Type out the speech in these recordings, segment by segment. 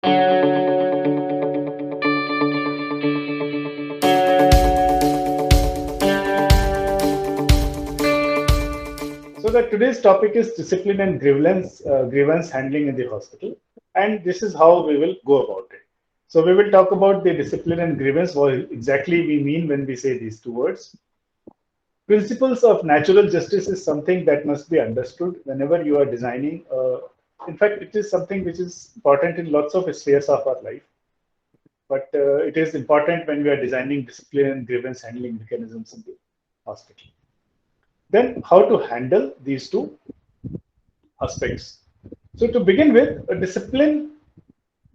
So that today's topic is discipline and grievance handling in the hospital, and this is how we will go about it. So we will talk about the discipline and grievance, what exactly we mean when we say these two words. Principles of natural justice is something that must be understood whenever you are designing. In fact, it is something which is important in lots of spheres of our life, but it is important when we are designing discipline and grievance handling mechanisms in the hospital. Then, how to handle these two aspects. So, to begin with, a discipline,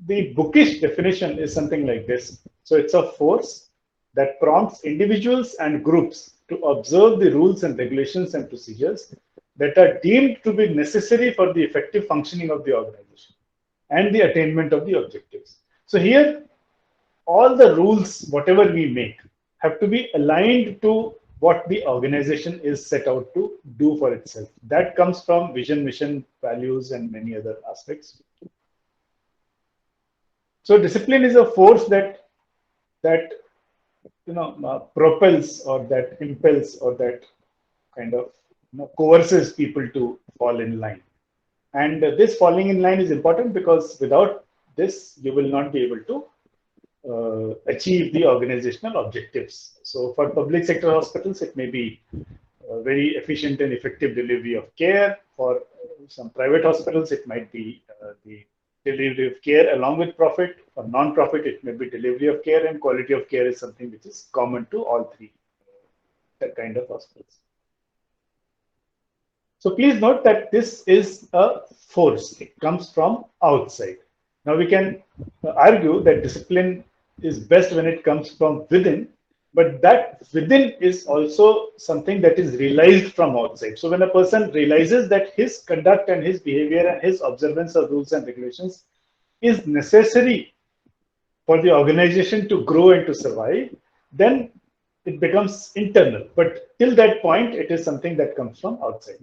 the bookish definition is something like this. So, it's a force that prompts individuals and groups to observe the rules and regulations and procedures that are deemed to be necessary for the effective functioning of the organization and the attainment of the objectives. So, here, all the rules, whatever we make, have to be aligned to what the organization is set out to do for itself. That comes from vision, mission, values, and many other aspects. So discipline is a force that propels or that impels or that kind of coerces people to fall in line. And this falling in line is important because without this, you will not be able to achieve the organizational objectives. So for public sector hospitals, it may be very efficient and effective delivery of care. For some private hospitals, it might be the delivery of care along with profit. For non-profit, it may be delivery of care, and quality of care is something which is common to all three that kind of hospitals. So please note that this is a force. It comes from outside. Now we can argue that discipline is best when it comes from within, but that within is also something that is realized from outside. So when a person realizes that his conduct and his behavior and his observance of rules and regulations is necessary for the organization to grow and to survive, then it becomes internal. But till that point, it is something that comes from outside.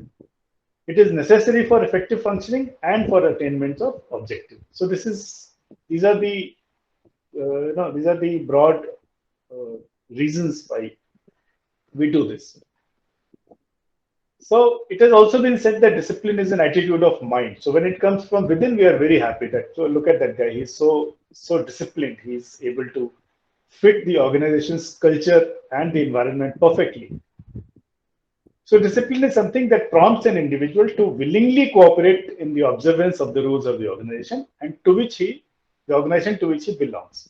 It is necessary for effective functioning and for attainment of objective. So these are the broad reasons why we do this. So it has also been said that discipline is an attitude of mind. So when it comes from within, we are very happy that, so look at that guy, he's so disciplined, he's able to fit the organization's culture and the environment perfectly. So discipline is something that prompts an individual to willingly cooperate in the observance of the rules of the organization and the organization to which he belongs.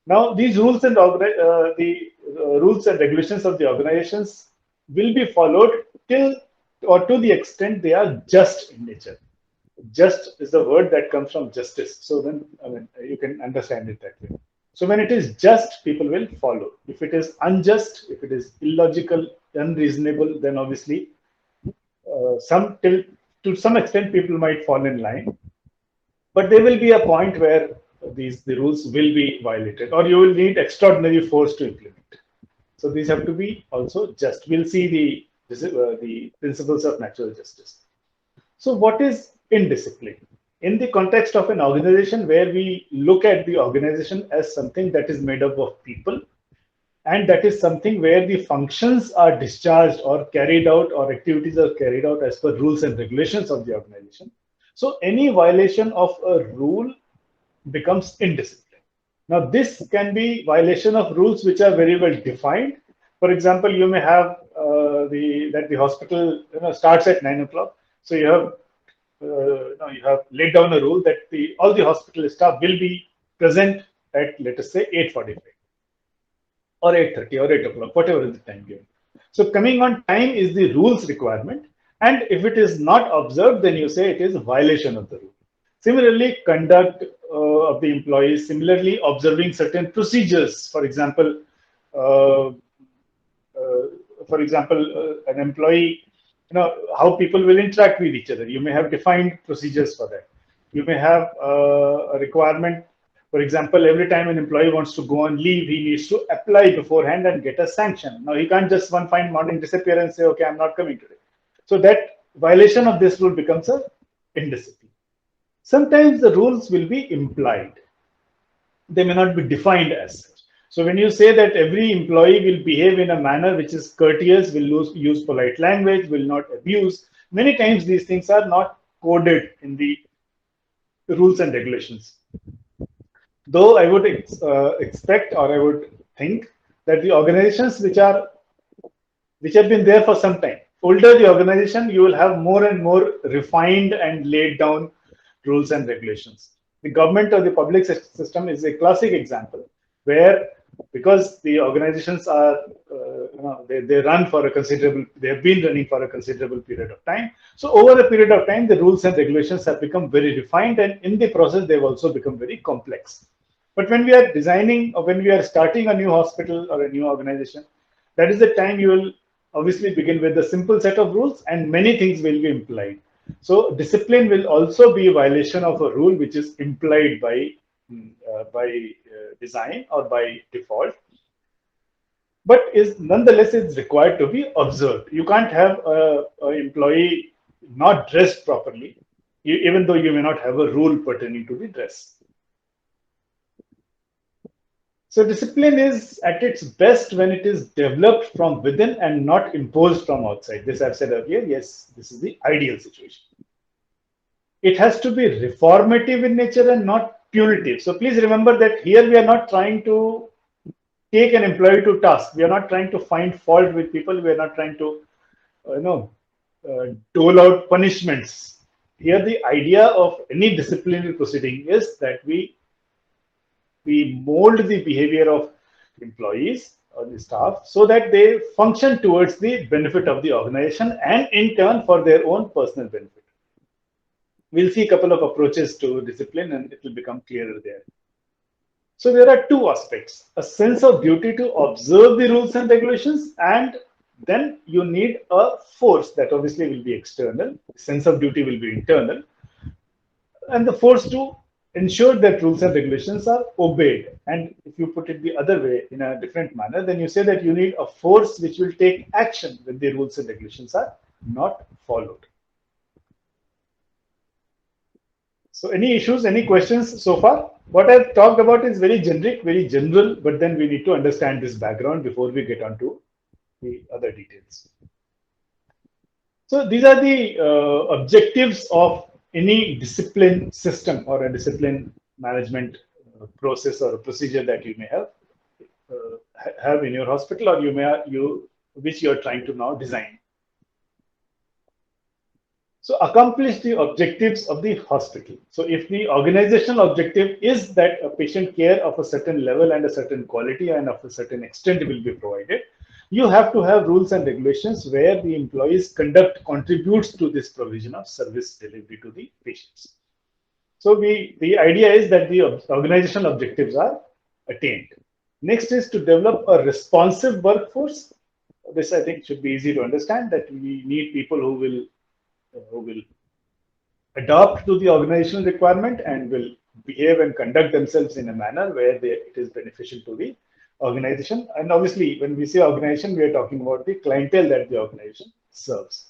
Now, these rules and rules and regulations of the organizations will be followed till or to the extent they are just in nature. Just is the word that comes from justice. So then, you can understand it that way. So when it is just, people will follow. If it is unjust, if it is illogical, unreasonable, then obviously to some extent people might fall in line. But there will be a point where the rules will be violated, or you will need extraordinary force to implement. So these have to be also just. We'll see the principles of natural justice. So what is indiscipline? In the context of an organization where we look at the organization as something that is made up of people, and that is something where the functions are discharged or carried out or activities are carried out as per rules and regulations of the organization. So any violation of a rule becomes indiscipline. Now this can be violation of rules which are very well defined. For example, you may have the hospital starts at 9 o'clock. So you have laid down a rule that all the hospital staff will be present at, let us say, 8:45 or 8:30 or 8 o'clock, whatever is the time given. So coming on time is the rules requirement, and if it is not observed, then you say it is a violation of the rule. Similarly, conduct of the employees, similarly observing certain procedures. For example, an employee, how people will interact with each other. You may have defined procedures for that. You may have a requirement. For example, every time an employee wants to go on leave, he needs to apply beforehand and get a sanction. Now, he can't just one fine morning disappear and say, okay, I'm not coming today. So that violation of this rule becomes a indiscipline. Sometimes the rules will be implied. They may not be defined as such. So when you say that every employee will behave in a manner which is courteous, will use polite language, will not abuse, many times these things are not coded in the rules and regulations. Though I would expect, or I would think that the organizations which have been there for some time, older the organization, you will have more and more refined and laid down rules and regulations. The government or the public system is a classic example where, because the organizations are, they run for a considerable, they have been running for a considerable period of time. So over a period of time, the rules and regulations have become very refined, and in the process, they've also become very complex. But when we are designing or when we are starting a new hospital or a new organization, that is the time you will obviously begin with a simple set of rules and many things will be implied. So discipline will also be a violation of a rule which is implied by design or by default, but is nonetheless is required to be observed. You can't have a employee not dressed properly, even though you may not have a rule pertaining to the dress. So discipline is at its best when it is developed from within and not imposed from outside. This I've said earlier. Yes, this is the ideal situation. It has to be reformative in nature and not punitive. So please remember that here we are not trying to take an employee to task. We are not trying to find fault with people. We are not trying to, dole out punishments. Here, the idea of any disciplinary proceeding is that we mold the behavior of employees or the staff so that they function towards the benefit of the organization and in turn for their own personal benefit. We'll see a couple of approaches to discipline and it will become clearer there. So there are two aspects: a sense of duty to observe the rules and regulations, and then you need a force that obviously will be external. Sense of duty will be internal, and the force to ensure that rules and regulations are obeyed. And if you put it the other way in a different manner, then you say that you need a force which will take action when the rules and regulations are not followed. So any issues, any questions so far? What I've talked about is very generic, very general, but then we need to understand this background before we get on to the other details. So these are the objectives of any discipline system or a discipline management process or a procedure that you may have in your hospital, or which you are trying to now design. So accomplish the objectives of the hospital. So if the organizational objective is that a patient care of a certain level and a certain quality and of a certain extent will be provided, you have to have rules and regulations where the employee's conduct contributes to this provision of service delivery to the patients. So the idea is that the organizational objectives are attained. Next is to develop a responsive workforce. This I think should be easy to understand, that we need people who will adapt to the organizational requirement and will behave and conduct themselves in a manner where it is beneficial to the organization. And obviously, when we say organization, we are talking about the clientele that the organization serves.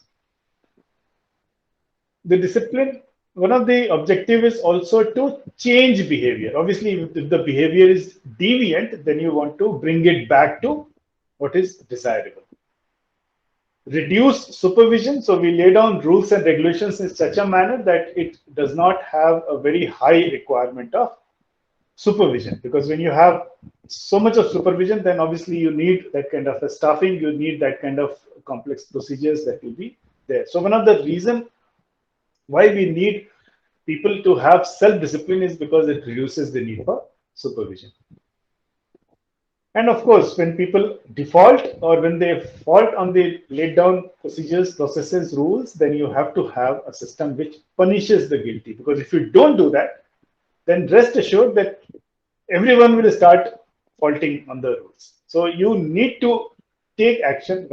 The discipline, one of the objective is also to change behavior. Obviously, if the behavior is deviant, then you want to bring it back to what is desirable. Reduce supervision. So we lay down rules and regulations in such a manner that it does not have a very high requirement of supervision, because when you have so much of supervision, then obviously you need that kind of a staffing, you need that kind of complex procedures that will be there. So one of the reasons why we need people to have self-discipline is because it reduces the need for supervision. And of course, when people default or when they fault on the laid down procedures, processes, rules, then you have to have a system which punishes the guilty. Because if you don't do that, then rest assured that everyone will start faulting on the rules. So you need to take action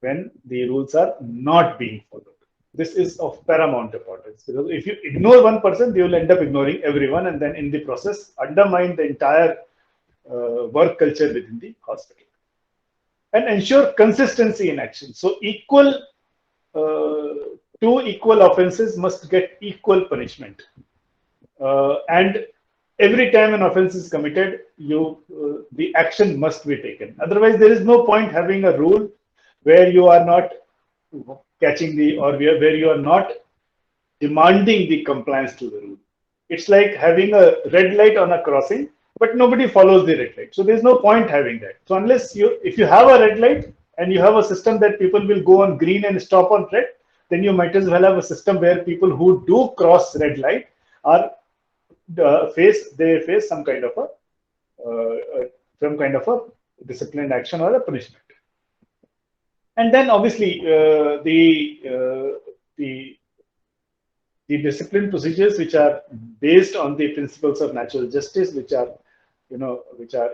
when the rules are not being followed. This is of paramount importance, because if you ignore one person, you will end up ignoring everyone, and then in the process undermine the entire work culture within the hospital. And ensure consistency in action. So equal two equal offenses must get equal punishment. And every time an offense is committed, the action must be taken. Otherwise, there is no point having a rule where you are not catching the, or where you are not demanding the compliance to the rule. It's like having a red light on a crossing, but nobody follows the red light. So there's no point having that. So unless if you have a red light and you have a system that people will go on green and stop on red, then you might as well have a system where people who do cross red light are face some kind of a disciplined action or a punishment. And then obviously the discipline procedures which are based on the principles of natural justice, which are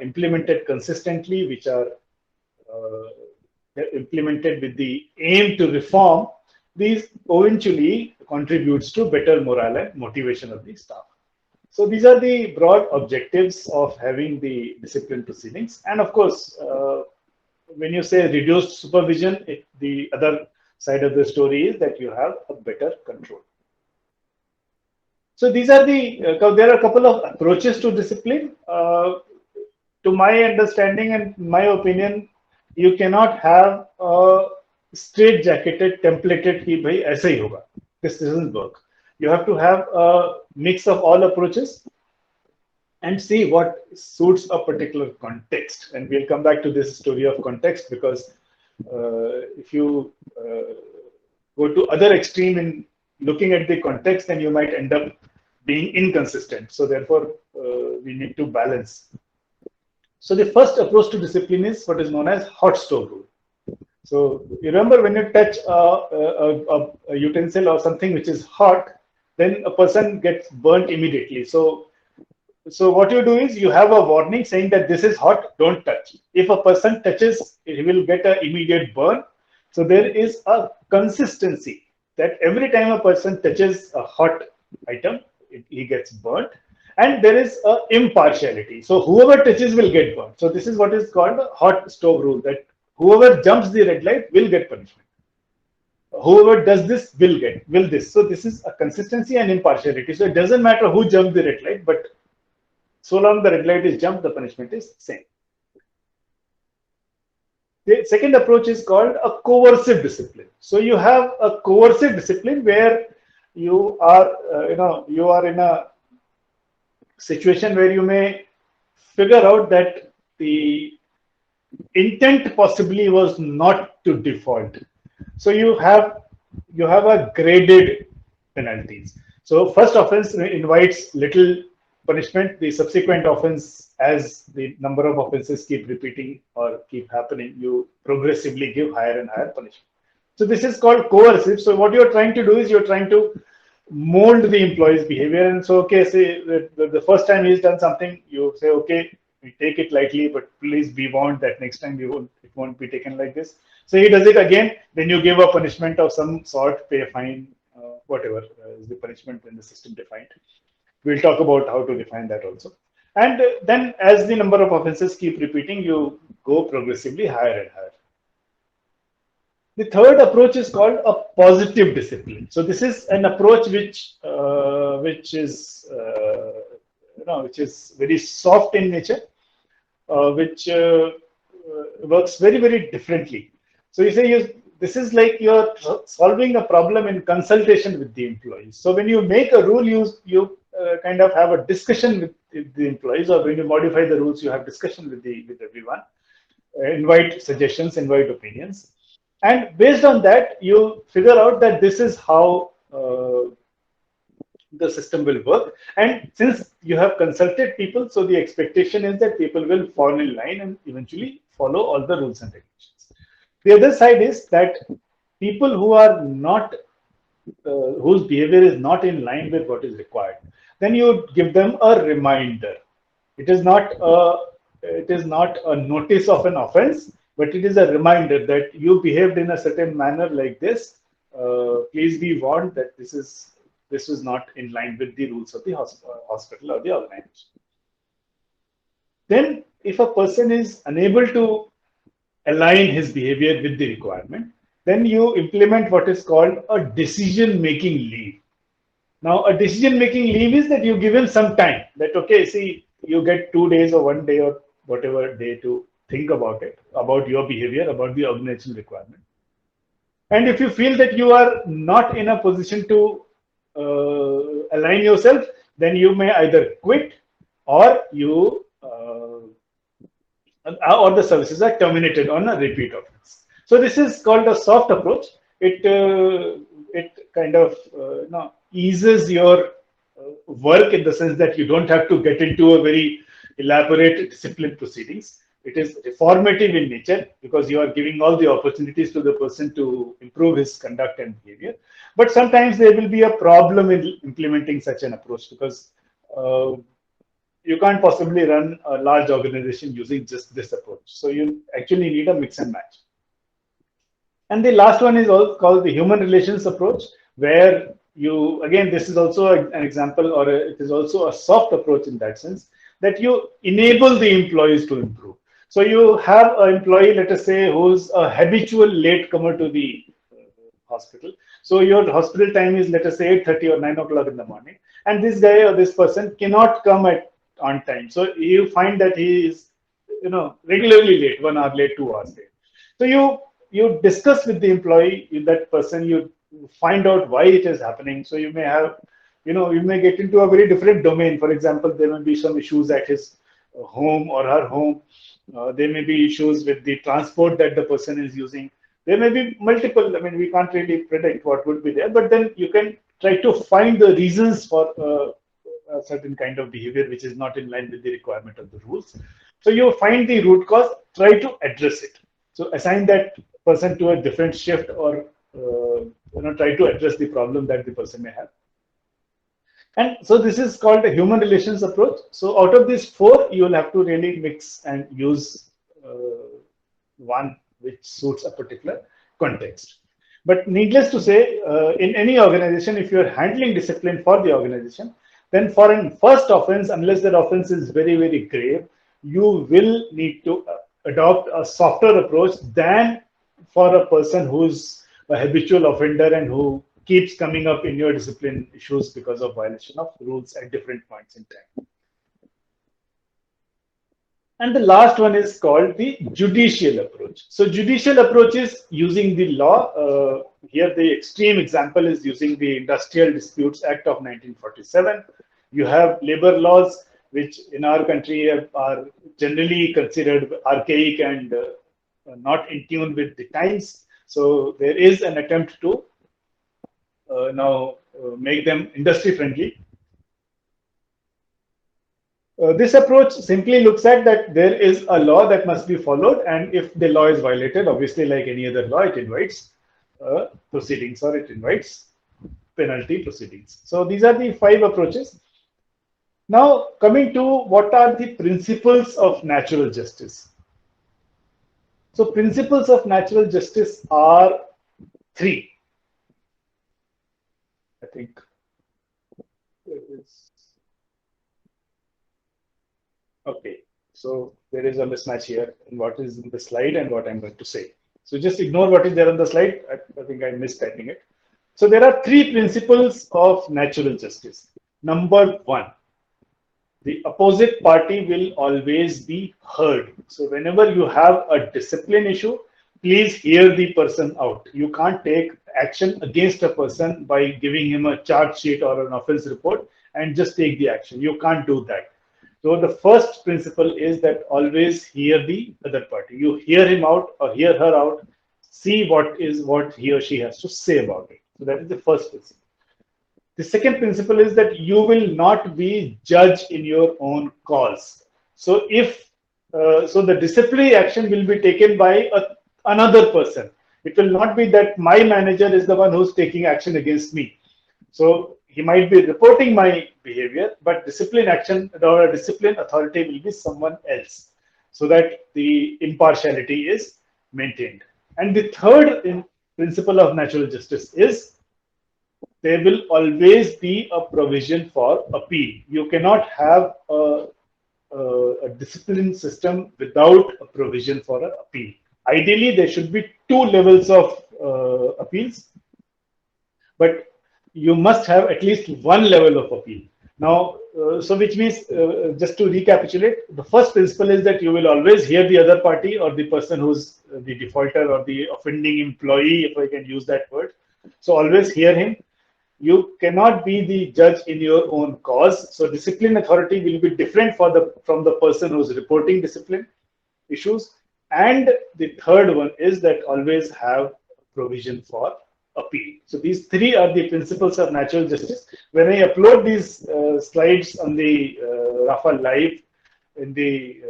implemented consistently, which are implemented with the aim to reform, these eventually contributes to better morale and motivation of the staff. So these are the broad objectives of having the discipline proceedings. And of course, when you say reduced supervision, the other side of the story is that you have a better control. So these are there are a couple of approaches to discipline. To my understanding and my opinion, you cannot have a straight-jacketed, templated ki bhai aise hi hoga. This doesn't work. You have to have a mix of all approaches and see what suits a particular context. And we'll come back to this story of context, because if you go to other extreme in looking at the context, then you might end up being inconsistent. So therefore, we need to balance. So the first approach to discipline is what is known as hot stove rule. So you remember, when you touch a utensil or something which is hot, then a person gets burnt immediately. So what you do is you have a warning saying that this is hot, don't touch. If a person touches, he will get an immediate burn. So there is a consistency that every time a person touches a hot item, he gets burnt. And there is a impartiality. So whoever touches will get burnt. So this is what is called the hot stove rule, that whoever jumps the red light will get punishment. Whoever does this will this. So this is a consistency and impartiality. So it doesn't matter who jumped the red light, but so long the red light is jumped, the punishment is same. The second approach is called a coercive discipline. So you have a coercive discipline where you are, you are in a situation where you may figure out that the intent possibly was not to default. So you have a graded penalties. So first offense invites little punishment. The subsequent offense, as the number of offenses keep repeating or keep happening, you progressively give higher and higher punishment. So this is called coercive. So what you're trying to do is you're trying to mold the employee's behavior. And so, okay, say the first time he's done something, you say, okay, we take it lightly, but please be warned that next time it won't be taken like this. So he does it again, then you give a punishment of some sort, pay a fine, whatever is the punishment in the system defined. We'll talk about how to define that also. And then as the number of offenses keep repeating, you go progressively higher and higher. The third approach is called a positive discipline. So this is an approach which is very soft in nature, which works very, very differently. So you say this is like you're solving a problem in consultation with the employees. So when you make a rule, you kind of have a discussion with the employees, or when you modify the rules, you have discussion with everyone, invite suggestions, invite opinions. And based on that, you figure out that this is how the system will work. And since you have consulted people, so the expectation is that people will fall in line and eventually follow all the rules and regulations. The other side is that people who are not, whose behavior is not in line with what is required, then you give them a reminder. It is not a notice of an offense, but it is a reminder that you behaved in a certain manner like this. Please be warned that this is not in line with the rules of the hospital or the organization. Then, if a person is unable to align his behavior with the requirement, then you implement what is called a decision-making leave. Now, a decision-making leave is that you give him some time. That okay, see, you get 2 days or 1 day or whatever day to think about it, about your behavior, about the organizational requirement. And if you feel that you are not in a position to align yourself, then you may either quit or you or the services are terminated on a repeat offense. So this is called a soft approach. It kind of eases your work in the sense that you don't have to get into a very elaborate discipline proceedings. It is reformative in nature because you are giving all the opportunities to the person to improve his conduct and behavior. But sometimes there will be a problem in implementing such an approach because you can't possibly run a large organization using just this approach. So you actually need a mix and match. And the last one is also called the human relations approach, where you, again, this is also an example, or it is also a soft approach in that sense, that you enable the employees to improve. So you have an employee, let us say, who's a habitual latecomer to the hospital. So your hospital time is, let us say, 8:30 or 9 o'clock in the morning, and this guy or this person cannot come on time. So you find that he is, regularly late, 1 hour late, 2 hours late. So you discuss with the employee, that person, you find out why it is happening. So you may have, you may get into a very different domain. For example, there may be some issues at his home or her home. There may be issues with the transport that the person is using. There may be multiple, I mean, we can't really predict what would be there, but then you can try to find the reasons for a certain kind of behavior which is not in line with the requirement of the rules. So you find the root cause, try to address it. So assign that person to a different shift, or try to address the problem that the person may have. And so this is called a human relations approach. So out of these 4, you will have to really mix and use one which suits a particular context. But needless to say, in any organization, if you are handling discipline for the organization, then for a first offense, unless that offense is very, very grave, you will need to adopt a softer approach than for a person who's a habitual offender and who keeps coming up in your discipline issues because of violation of rules at different points in time. And the last one is called the judicial approach. So judicial approach is using the law. Here the extreme example is using the Industrial Disputes Act of 1947. You have labor laws, which in our country are generally considered archaic and not in tune with the times. So there is an attempt to now make them industry friendly. This approach simply looks at that there is a law that must be followed, and if the law is violated, obviously like any other law, it invites proceedings, or it invites penalty proceedings. So these are the 5 approaches. Now coming to what are the principles of natural justice. So principles of natural justice are 3. I think there is. Okay, so there is a mismatch here in what is in the slide and what I'm going to say. So just ignore what is there on the slide. I think I missed typing it. So there are 3 principles of natural justice. Number 1, the opposite party will always be heard. So whenever you have a discipline issue, please hear the person out. You can't take action against a person by giving him a charge sheet or an offense report and just take the action. You can't do that. So the first principle is that always hear the other party. You hear him out or hear her out, see what he or she has to say about it. So that is the first principle. The second principle is that you will not be judge in your own cause. So if so the disciplinary action will be taken by another person. It will not be that my manager is the one who's taking action against me. So he might be reporting my behavior, but discipline action or a discipline authority will be someone else, so that the impartiality is maintained. And the third principle of natural justice is there will always be a provision for appeal. You cannot have a discipline system without a provision for an appeal. Ideally, there should be 2 levels of appeals, but you must have at least one level of appeal. Now, so which means, just to recapitulate, the first principle is that you will always hear the other party or the person who's the defaulter or the offending employee, if I can use that word. So always hear him. You cannot be the judge in your own cause. So discipline authority will be different from the person who's reporting discipline issues. And the third one is that always have provision for appeal. So these three are the principles of natural justice. When I upload these slides on the RFHA Live in the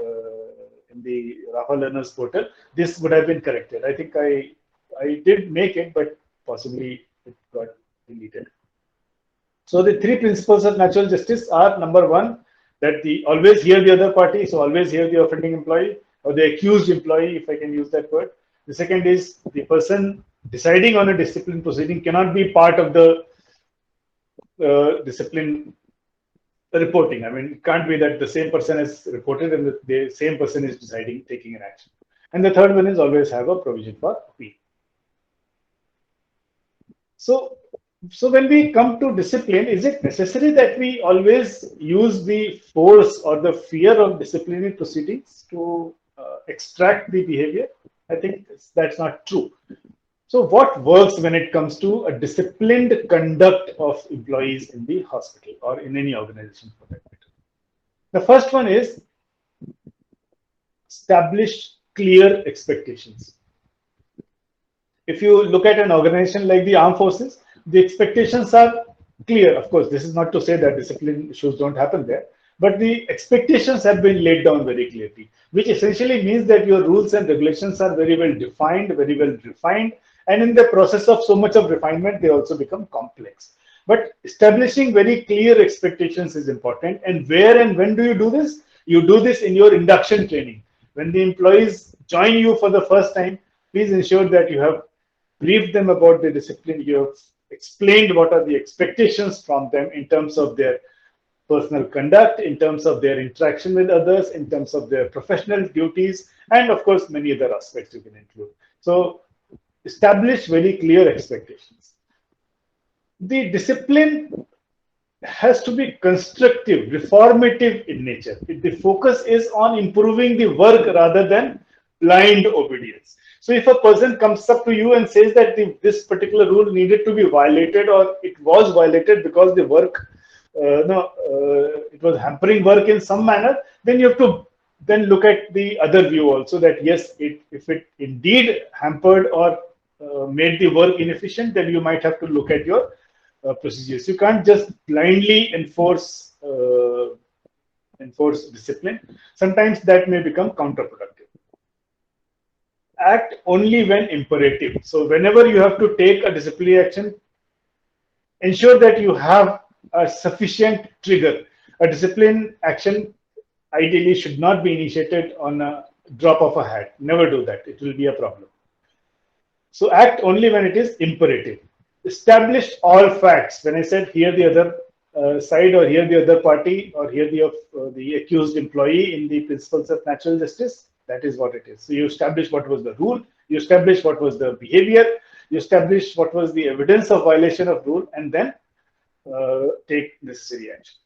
RFHA Learners portal, this would have been corrected. I think I did make it, but possibly it got deleted. So the three principles of natural justice are: number one, that always hear the other party, so always hear the offending employee or the accused employee, if I can use that word. The second is the person deciding on a discipline proceeding cannot be part of the discipline reporting. I mean, it can't be that the same person is reported and the same person is deciding, taking an action. And the third one is always have a provision for appeal. So when we come to discipline, is it necessary that we always use the force or the fear of disciplinary proceedings to extract the behavior? I think that's not true. So what works when it comes to a disciplined conduct of employees in the hospital or in any organization for that matter? The first one is establish clear expectations. If you look at an organization like the armed forces, the expectations are clear. Of course, this is not to say that discipline issues don't happen there, but the expectations have been laid down very clearly, which essentially means that your rules and regulations are very well defined, very well refined, and in the process of so much of refinement, they also become complex. But establishing very clear expectations is important. And where and when do you do this? You do this in your induction training. When the employees join you for the first time, please ensure that you have briefed them about the discipline. You have explained what are the expectations from them in terms of their personal conduct, in terms of their interaction with others, in terms of their professional duties, and of course, many other aspects you can include. So establish very clear expectations. The discipline has to be constructive, reformative in nature. The focus is on improving the work rather than blind obedience. So if a person comes up to you and says that this particular rule needed to be violated or it was violated because the work, it was hampering work in some manner, then you have to then look at the other view also, that yes, if it indeed hampered or made the work inefficient, then you might have to look at your procedures. You can't just blindly enforce discipline. Sometimes that may become counterproductive. Act only when imperative. So whenever you have to take a disciplinary action, ensure that you have a sufficient trigger. A discipline action ideally should not be initiated on a drop of a hat. Never do that. It will be a problem. So act only when it is imperative. Establish all facts. When I said hear the other side or hear the other party or hear the accused employee in the principles of natural justice, that is what it is. So you establish what was the rule, you establish what was the behavior, you establish what was the evidence of violation of rule, and then take necessary action.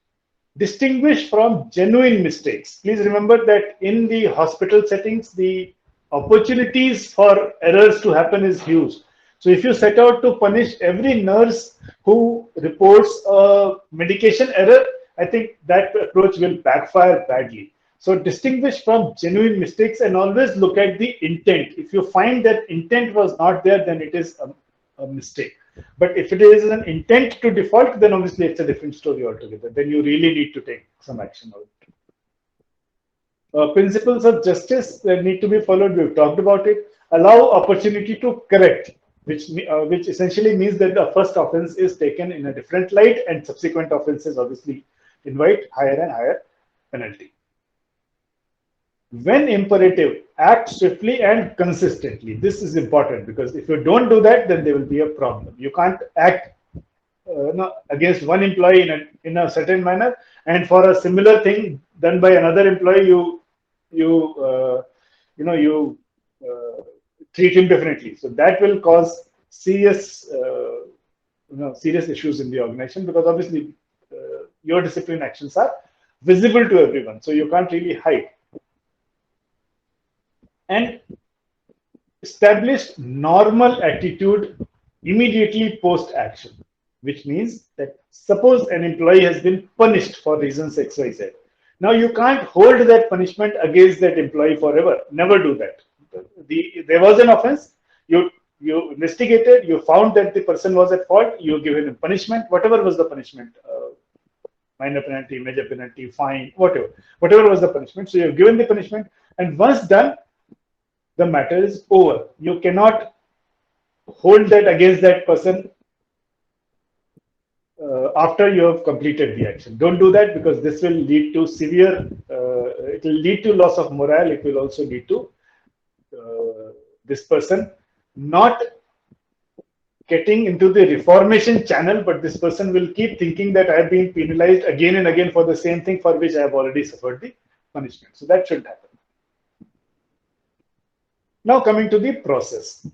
Distinguish from genuine mistakes. Please remember that in the hospital settings, the opportunities for errors to happen is huge. So if you set out to punish every nurse who reports a medication error, I think that approach will backfire badly. So distinguish from genuine mistakes and always look at the intent. If you find that intent was not there, then it is a mistake. But if it is an intent to default, then obviously it's a different story altogether. Then you really need to take some action on it. Principles of justice that need to be followed, we've talked about it. Allow opportunity to correct, which essentially means that the first offense is taken in a different light and subsequent offenses obviously invite higher and higher penalty. When imperative, act swiftly and consistently. This is important because if you don't do that, then there will be a problem. You can't act against one employee in a certain manner, and for a similar thing done by another employee, you treat him differently. So that will cause serious serious issues in the organization, because obviously your discipline actions are visible to everyone, so you can't really hide. And establish normal attitude immediately post action, which means that suppose an employee has been punished for reasons XYZ. Now you can't hold that punishment against that employee forever. Never do that. There was an offense, you investigated, you found that the person was at fault, you given him punishment, whatever was the punishment, minor penalty, major penalty, fine, whatever was the punishment. So you've given the punishment, and once done, the matter is over. You cannot hold that against that person after you have completed the action. Don't do that, because this will lead to severe, it will lead to loss of morale. It will also lead to this person not getting into the reformation channel, but this person will keep thinking that I have been penalized again and again for the same thing for which I have already suffered the punishment. So that shouldn't happen. Now coming to the process.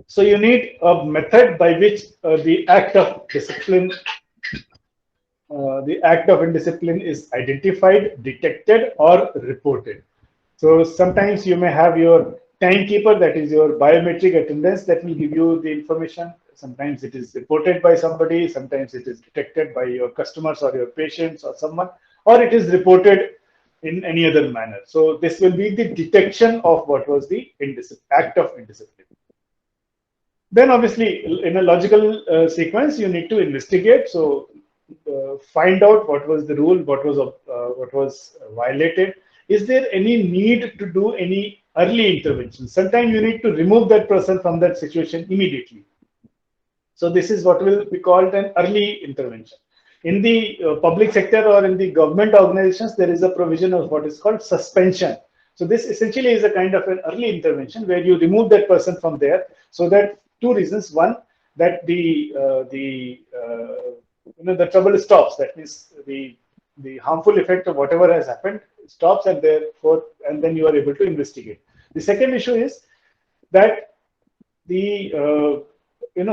So you need a method by which the act of discipline, the act of indiscipline is identified, detected, or reported. So sometimes you may have your timekeeper, that is your biometric attendance, that will give you the information. Sometimes it is reported by somebody, sometimes it is detected by your customers or your patients or someone, or it is reported in any other manner. So this will be the detection of what was the act of indiscipline. Then obviously in a logical sequence, you need to investigate. So find out what was the rule, what was violated. Is there any need to do any early intervention? Sometimes you need to remove that person from that situation immediately. So this is what will be called an early intervention. In the public sector or in the government organizations, there is a provision of what is called suspension. So this essentially is a kind of an early intervention where you remove that person from there, so that two reasons. One, that the trouble stops. That means the harmful effect of whatever has happened stops, and then you are able to investigate. The second issue is that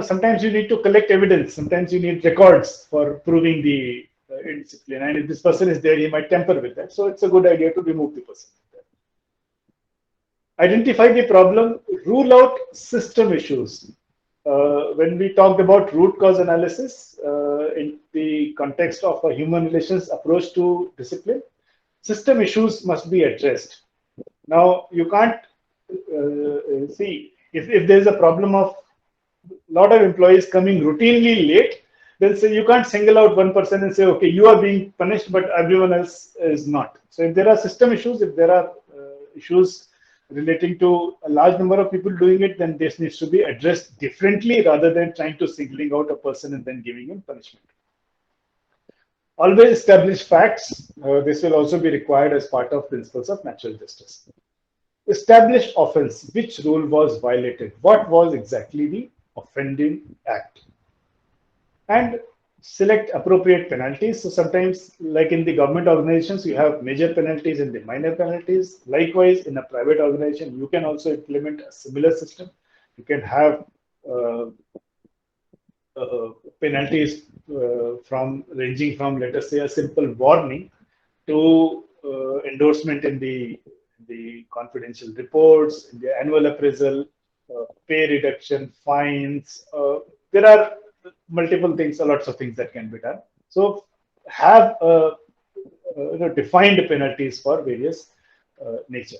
sometimes you need to collect evidence. Sometimes you need records for proving the indiscipline, and if this person is there, he might tamper with that. So it's a good idea to remove the person. Identify the problem, rule out system issues. When we talked about root cause analysis in the context of a human relations approach to discipline, system issues must be addressed. Now, you can't see if there's a problem of a lot of employees coming routinely late, then say you can't single out one person and say, okay, you are being punished, but everyone else is not. So if there are system issues, if there are issues relating to a large number of people doing it, then this needs to be addressed differently rather than trying to singling out a person and then giving him punishment. Always establish facts. This will also be required as part of principles of natural justice. Establish offense. Which rule was violated? What was exactly the offending act? And select appropriate penalties. So sometimes, like in the government organizations, you have major penalties and the minor penalties. Likewise, in a private organization, you can also implement a similar system. You can have penalties ranging from, let us say, a simple warning to endorsement in the confidential reports, in the annual appraisal, pay reduction, fines. There are multiple things, lots of things that can be done. So have defined penalties for various nature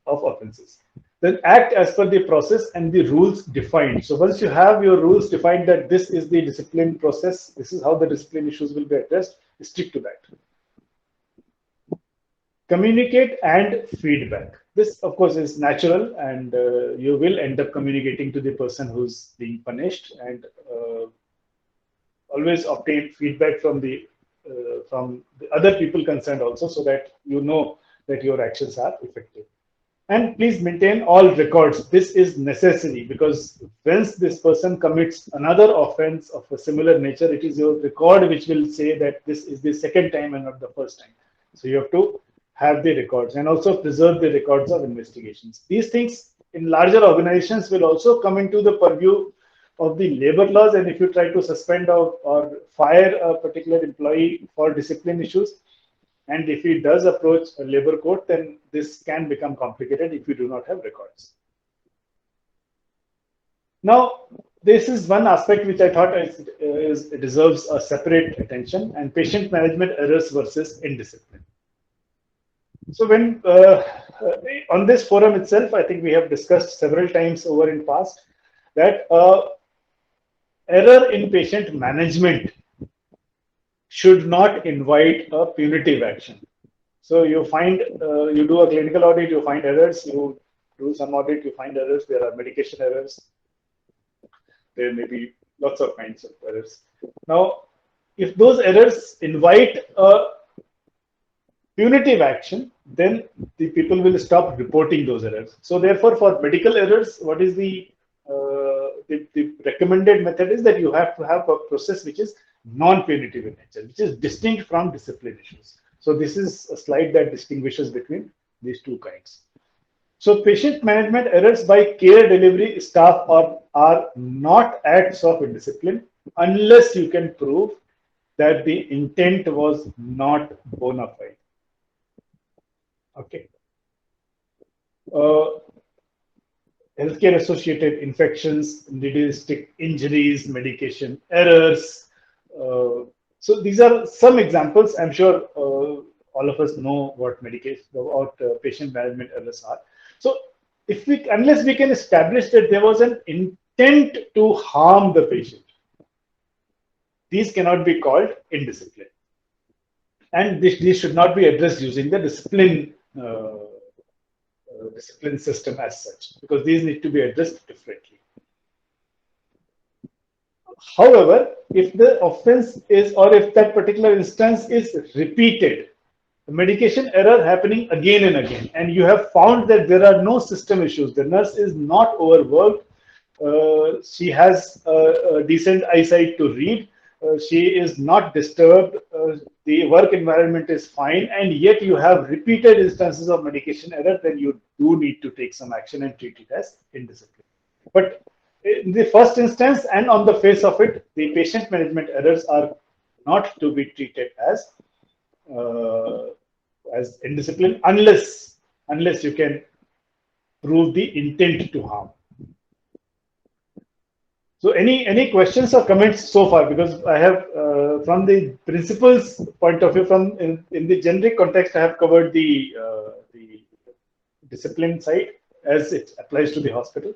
of offenses. Then act as per the process and the rules defined. So once you have your rules defined that this is the discipline process, this is how the discipline issues will be addressed, stick to that. Communicate and feedback. This, of course, is natural, and you will end up communicating to the person who's being punished, and always obtain feedback from the other people concerned also, so that you know that your actions are effective. And please maintain all records. This is necessary, because once this person commits another offense of a similar nature, it is your record which will say that this is the second time and not the first time. So you have to have the records and also preserve the records of investigations. These things in larger organizations will also come into the purview of the labor laws. And if you try to suspend or fire a particular employee for discipline issues, and if he does approach a labor court, then this can become complicated if you do not have records. Now, this is one aspect which I thought deserves a separate attention, and patient management errors versus indiscipline. So when on this forum itself, I think we have discussed several times over in past that error in patient management should not invite a punitive action. So you find, you do a clinical audit, you find errors, you do some audit, you find errors, there are medication errors, there may be lots of kinds of errors. Now, if those errors invite a punitive action, then the people will stop reporting those errors. So therefore, for medical errors, what is the recommended method is that you have to have a process which is non-punitive in nature, which is distinct from discipline issues. So this is a slide that distinguishes between these two kinds. So patient management errors by care delivery staff are not acts of indiscipline unless you can prove that the intent was not bona fide. Okay. Healthcare associated infections, needle-stick injuries, medication errors. So these are some examples. I'm sure all of us know what medication, what patient management errors are. So if we, unless we can establish that there was an intent to harm the patient, these cannot be called indiscipline. And these should not be addressed using the discipline discipline system as such, because these need to be addressed differently. However, if the offense is, or if that particular instance is repeated, the medication error happening again and again, and you have found that there are no system issues, the nurse is not overworked, she has a decent eyesight to read, she is not disturbed, the work environment is fine, and yet you have repeated instances of medication error, then you do need to take some action and treat it as indiscipline. But in the first instance and on the face of it, the patient management errors are not to be treated as indiscipline unless you can prove the intent to harm. So any questions or comments so far? Because I have, from the principles point of view, from in the generic context, I have covered the discipline side as it applies to the hospital.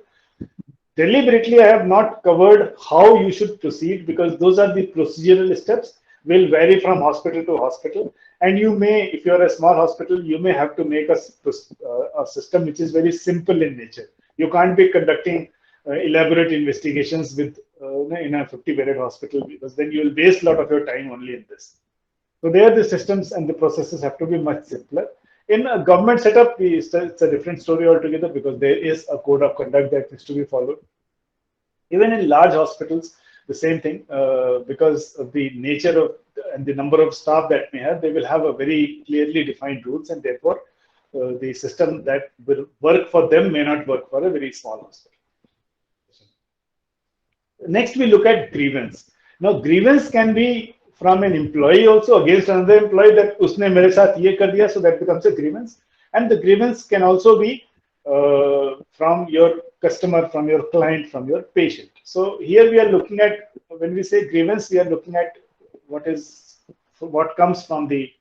Deliberately, I have not covered how you should proceed, because those are the procedural steps, will vary from hospital to hospital. And you may, if you're a small hospital, you may have to make a system which is very simple in nature. You can't be conducting elaborate investigations with in a 50-bedded hospital, because then you will waste a lot of your time only in this. So there the systems and the processes have to be much simpler. In a government setup, it's a different story altogether, because there is a code of conduct that needs to be followed. Even in large hospitals, the same thing, because of the nature of and the number of staff that may have, they will have a very clearly defined rules, and therefore the system that will work for them may not work for a very small hospital. Next, we look at grievance. Now, grievance can be from an employee also against another employee, that usne mere saath ye kar diya, so that becomes a grievance. And the grievance can also be from your customer, from your client, from your patient. So here we are looking at, when we say grievance, we are looking at what comes from the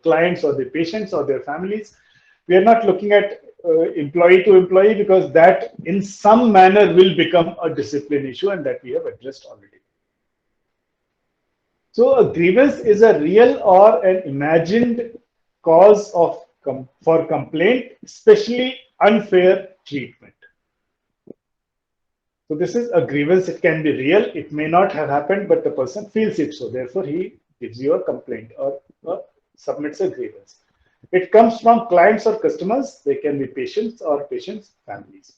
clients or the patients or their families. We are not looking at employee to employee, because that in some manner will become a discipline issue, and that we have addressed already. So a grievance is a real or an imagined cause of for complaint, especially unfair treatment. So this is a grievance. It can be real, it may not have happened, but the person feels it, so therefore he gives you a complaint or submits a grievance. It comes from clients or customers. They can be patients or patients' families.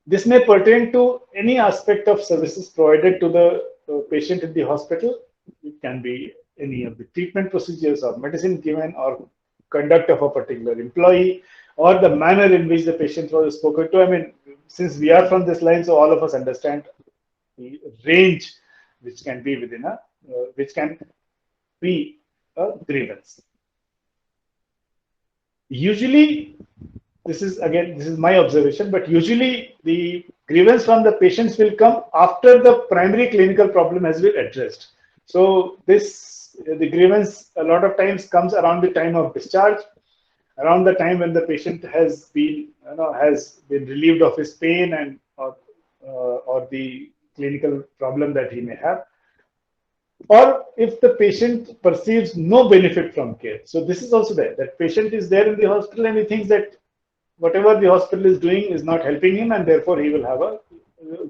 This may pertain to any aspect of services provided to the patient in the hospital. It can be any of the treatment procedures or medicine given or conduct of a particular employee or the manner in which the patient was spoken to. I mean, since we are from this line, so all of us understand the range which can be within a, which can be a grievance. Usually, this is my observation, but usually the grievance from the patients will come after the primary clinical problem has been addressed. So the grievance a lot of times comes around the time of discharge, around the time when the patient has been relieved of his pain and or the clinical problem that he may have, or if the patient perceives no benefit from care. So this is also there, that patient is there in the hospital and he thinks that whatever the hospital is doing is not helping him, and therefore he will have a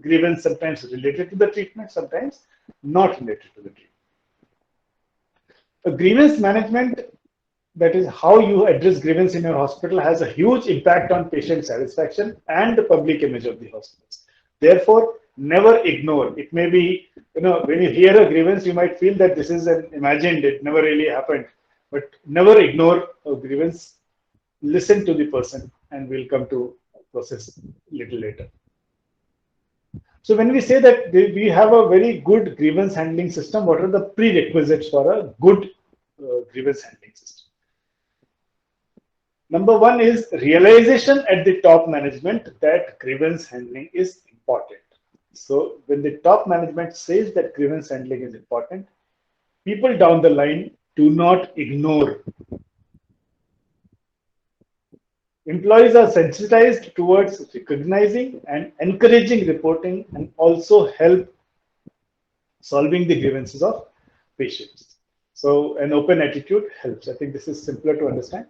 grievance, sometimes related to the treatment, sometimes not related to the treatment. A grievance management, that is how you address grievance in your hospital, has a huge impact on patient satisfaction and the public image of the hospitals. Therefore, never ignore. It may be, when you hear a grievance, you might feel that this is an imagined, it never really happened. But never ignore a grievance. Listen to the person, and we'll come to process a little later. So when we say that we have a very good grievance handling system, what are the prerequisites for a good grievance handling system? Number one is realization at the top management that grievance handling is important. So when the top management says that grievance handling is important, people down the line do not ignore. Employees are sensitized towards recognizing and encouraging reporting, and also help solving the grievances of patients. So an open attitude helps. I think this is simpler to understand.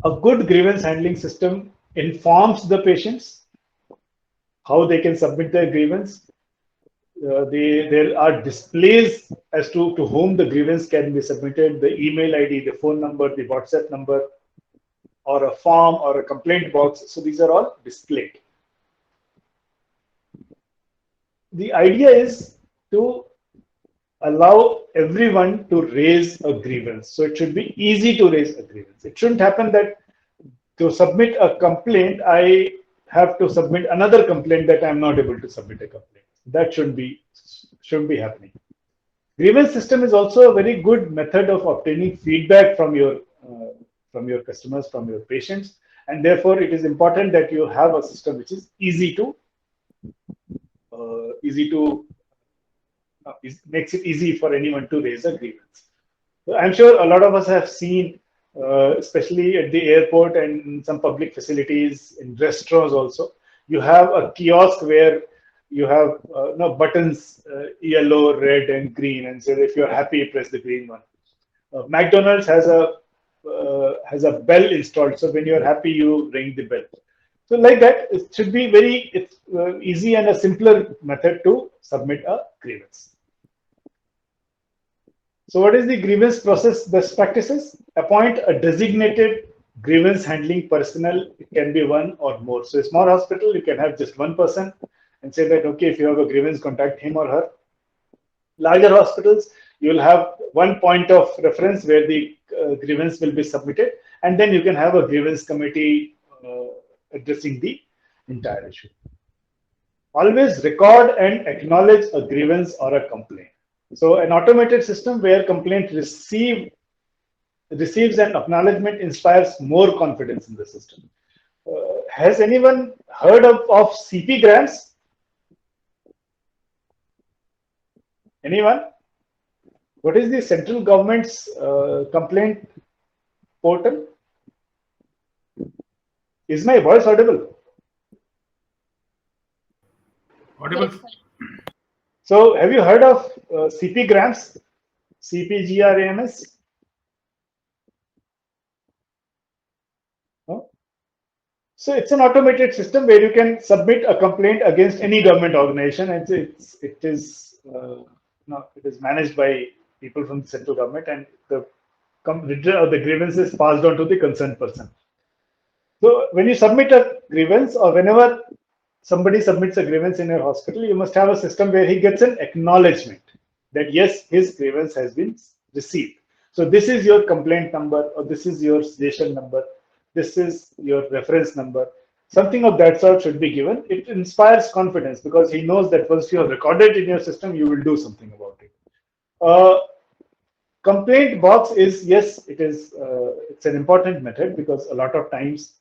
A good grievance handling system informs the patients how they can submit their grievance. There are displays as to whom the grievance can be submitted, the email ID, the phone number, the WhatsApp number, or a form or a complaint box. So these are all displayed. The idea is to allow everyone to raise a grievance. So it should be easy to raise a grievance. It shouldn't happen that to submit a complaint, I have to submit another complaint that I'm not able to submit a complaint. That shouldn't be happening. Grievance system is also a very good method of obtaining feedback from your customers, from your patients, and therefore it is important that you have a system which is makes it easy for anyone to raise a grievance. So I'm sure a lot of us have seen, especially at the airport and in some public facilities, in restaurants also, you have a kiosk where you have buttons, yellow, red, and green, and so if you're happy, press the green one. McDonald's has a bell installed, so when you're happy, you ring the bell. So like that, it should be very easy and a simpler method to submit a grievance. So what is the grievance process best practices? Appoint a designated grievance handling personnel. It can be one or more. So a small hospital, you can have just one person and say that, okay, if you have a grievance, contact him or her. Larger hospitals, you will have one point of reference where the grievance will be submitted, and then you can have a grievance committee addressing the entire issue. Always record and acknowledge a grievance or a complaint. So an automated system where complaint receives an acknowledgement inspires more confidence in the system. Has anyone heard of CP grants? Anyone? What is the central government's complaint portal? Is my voice audible? Audible. So have you heard of CP grants? CPGRAMS? No? So it's an automated system where you can submit a complaint against any government organization, and it is managed by people from the central government, and the grievance is passed on to the concerned person. So when you submit a grievance, or whenever somebody submits a grievance in your hospital, you must have a system where he gets an acknowledgement that yes, his grievance has been received. So this is your complaint number, or this is your suggestion number, this is your reference number. Something of that sort should be given. It inspires confidence because he knows that once you have recorded in your system, you will do something about it. Complaint box is, yes, it is. It's an important method because a lot of times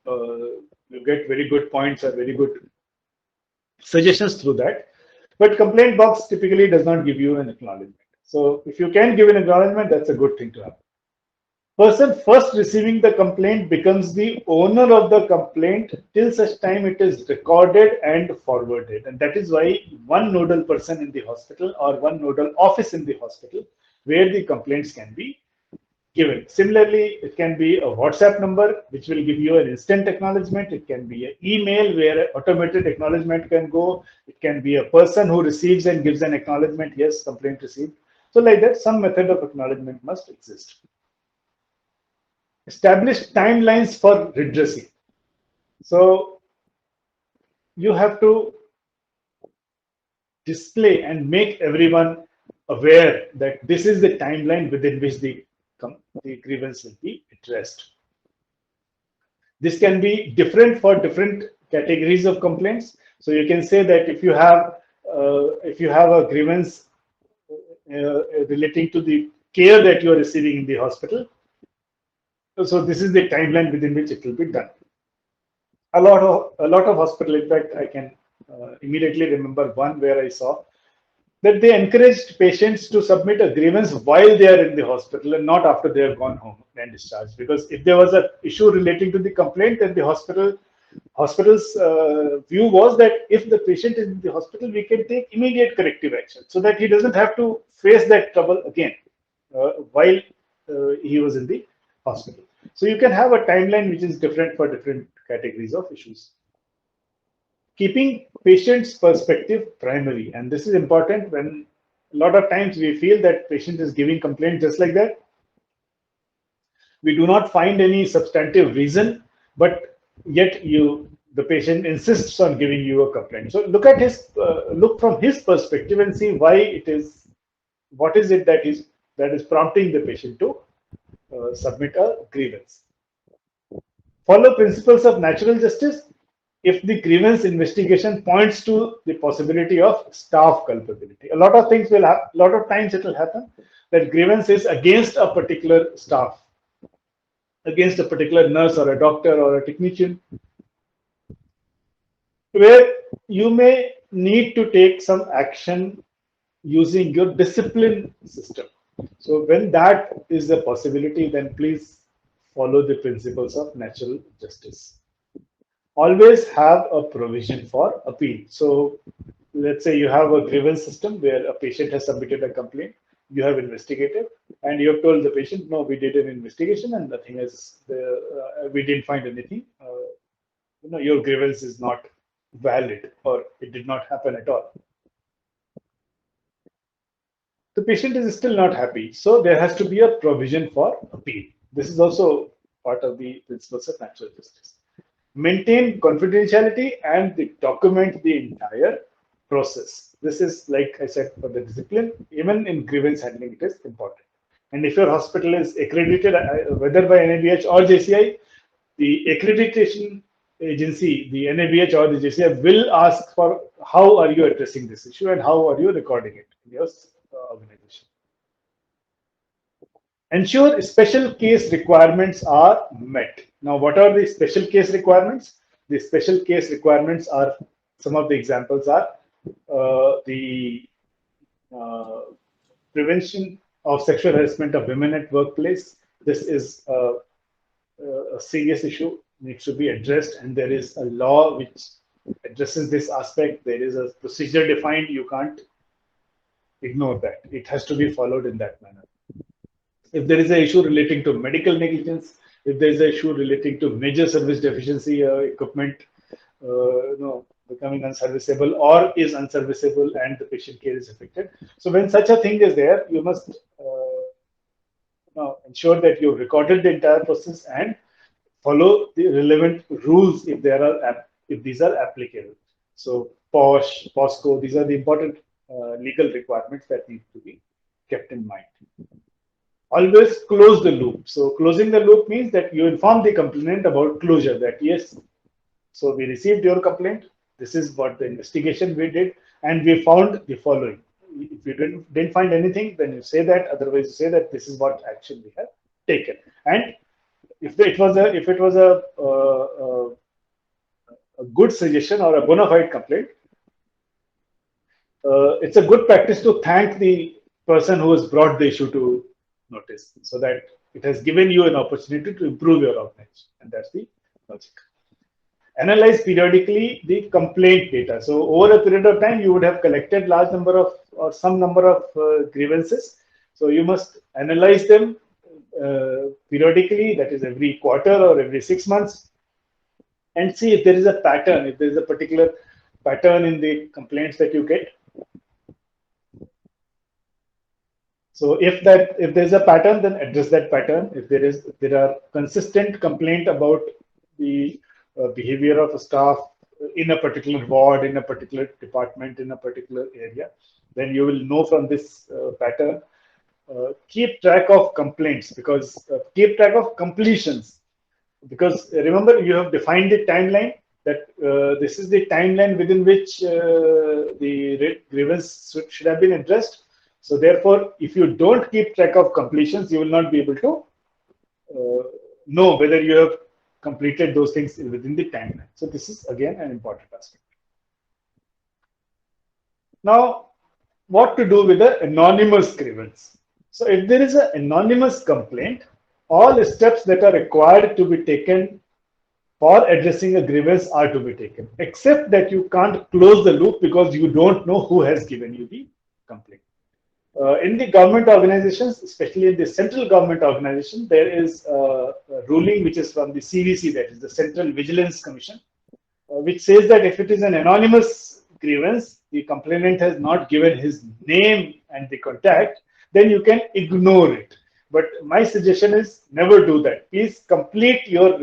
you get very good points or very good suggestions through that. But complaint box typically does not give you an acknowledgement. So if you can give an acknowledgement, that's a good thing to have. Person first receiving the complaint becomes the owner of the complaint till such time it is recorded and forwarded. And that is why one nodal person in the hospital or one nodal office in the hospital where the complaints can be given. Similarly, it can be a WhatsApp number which will give you an instant acknowledgement. It can be an email where automated acknowledgement can go. It can be a person who receives and gives an acknowledgement, yes, complaint received. So like that, some method of acknowledgement must exist. Establish timelines for redressing. So you have to display and make everyone aware that this is the timeline within which the grievance will be addressed. This can be different for different categories of complaints. So you can say that if you have a grievance relating to the care that you are receiving in the hospital, so this is the timeline within which it will be done. A lot of hospital, in fact, I can immediately remember one where I saw that they encouraged patients to submit a grievance while they are in the hospital and not after they have gone home and discharged. Because if there was an issue relating to the complaint, then the hospital's view was that if the patient is in the hospital, we can take immediate corrective action so that he doesn't have to face that trouble again while he was in the hospital. So you can have a timeline which is different for different categories of issues. Keeping patient's perspective primary, and this is important when a lot of times we feel that patient is giving complaint just like that. We do not find any substantive reason, but yet the patient insists on giving you a complaint. So look from his perspective and see what is it that is prompting the patient to submit a grievance. Follow principles of natural justice. If the grievance investigation points to the possibility of staff culpability, a lot of times it will happen that grievance is against a particular staff, against a particular nurse or a doctor or a technician, where you may need to take some action using your discipline system. So when that is a possibility, then please follow the principles of natural justice. Always have a provision for appeal. So let's say you have a grievance system where a patient has submitted a complaint, you have investigated, and you have told the patient, no, we did an investigation and nothing is, we didn't find anything. Your grievance is not valid or it did not happen at all. The patient is still not happy. So there has to be a provision for appeal. This is also part of the principles of natural justice. Maintain confidentiality and document the entire process. This is, like I said, for the discipline, even in grievance handling, it is important. And if your hospital is accredited, whether by NABH or JCI, the accreditation agency, the NABH or the JCI, will ask for how are you addressing this issue and how are you recording it in your organization. Ensure special case requirements are met. Now, what are the special case requirements? The special case requirements are, some of the examples are the prevention of sexual harassment of women at workplace. This is a serious issue, needs to be addressed, and there is a law which addresses this aspect. There is a procedure defined. You can't ignore that. It has to be followed in that manner. If there is an issue relating to medical negligence, if there is an issue relating to major service deficiency, equipment becoming unserviceable or is unserviceable and the patient care is affected. So when such a thing is there, you must ensure that you recorded the entire process and follow the relevant rules if these are applicable. So POSH, POSCO, these are the important legal requirements that need to be kept in mind. Always close the loop. So closing the loop means that you inform the complainant about closure, that yes, so we received your complaint. This is what the investigation we did, and we found the following. If you didn't find anything, then you say that. Otherwise, you say that this is what action we have taken. And if it was a good suggestion or a bona fide complaint, it's a good practice to thank the person who has brought the issue to notice, so that it has given you an opportunity to improve your organization, and that's the logic. Analyze periodically the complaint data. So over a period of time, you would have collected large number of or some number of grievances. So you must analyze them periodically, that is every quarter or every 6 months, and see if there is a pattern, if there is a particular pattern in the complaints that you get. So if there's a pattern, then address that pattern. If there are consistent complaint about the behavior of a staff in a particular ward, in a particular department, in a particular area, then you will know from this pattern. Keep track of complaints, because keep track of completions, because remember, you have defined the timeline, that this is the timeline within which the grievance should have been addressed. So therefore, if you don't keep track of completions, you will not be able to know whether you have completed those things within the timeline. So this is again an important aspect. Now, what to do with the anonymous grievance? So if there is an anonymous complaint, all steps that are required to be taken for addressing a grievance are to be taken, except that you can't close the loop because you don't know who has given you the complaint. In the government organizations, especially in the central government organization, there is a ruling which is from the CVC, that is the Central Vigilance Commission, which says that if it is an anonymous grievance, the complainant has not given his name and the contact, then you can ignore it. But my suggestion is never do that. Please complete your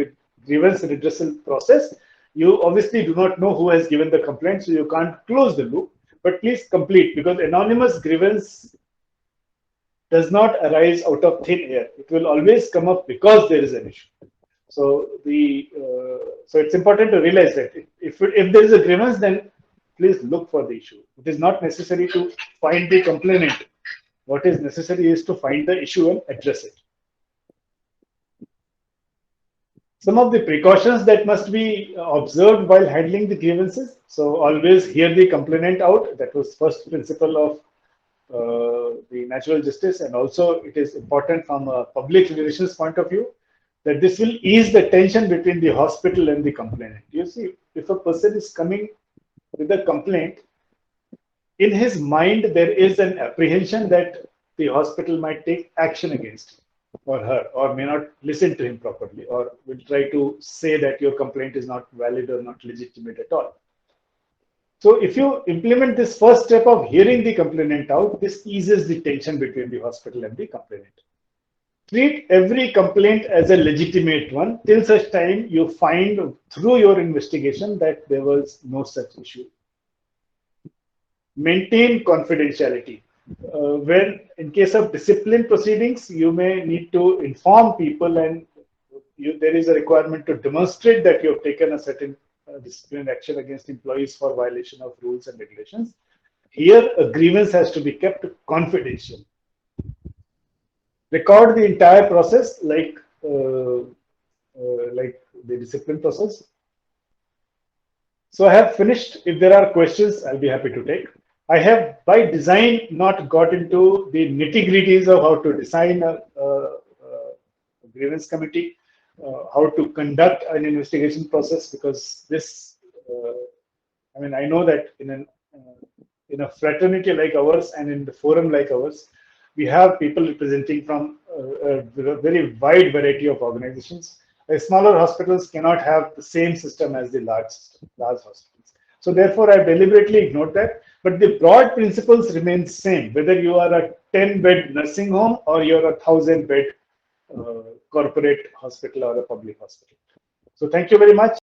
grievance redressal process. You obviously do not know who has given the complaint, so you can't close the loop, but please complete, because anonymous grievance does not arise out of thin air. It will always come up because there is an issue. So so it's important to realize that if there is a grievance, then please look for the issue. It is not necessary to find the complainant. What is necessary is to find the issue and address it. Some of the precautions that must be observed while handling the grievances. So always hear the complainant out. That was first principle of the natural justice, and also it is important from a public relations point of view that this will ease the tension between the hospital and the complainant. You see, if a person is coming with a complaint, in his mind there is an apprehension that the hospital might take action against him or her, or may not listen to him properly, or will try to say that your complaint is not valid or not legitimate at all. So if you implement this first step of hearing the complainant out, this eases the tension between the hospital and the complainant. Treat every complaint as a legitimate one till such time you find through your investigation that there was no such issue. Maintain confidentiality. When in case of discipline proceedings, you may need to inform people, and there is a requirement to demonstrate that you have taken a certain disciplinary action against employees for violation of rules and regulations. Here, a grievance has to be kept confidential. Record the entire process like the discipline process. So I have finished. If there are questions, I'll be happy to take. I have by design not got into the nitty-gritties of how to design a grievance committee, how to conduct an investigation process, because this, I mean, I know that in a fraternity like ours and in the forum like ours, we have people representing from a very wide variety of organizations. Smaller hospitals cannot have the same system as the large hospitals. So therefore, I deliberately ignored that. But the broad principles remain same, whether you are a 10-bed nursing home or you're a 1,000-bed corporate hospital or a public hospital. So thank you very much.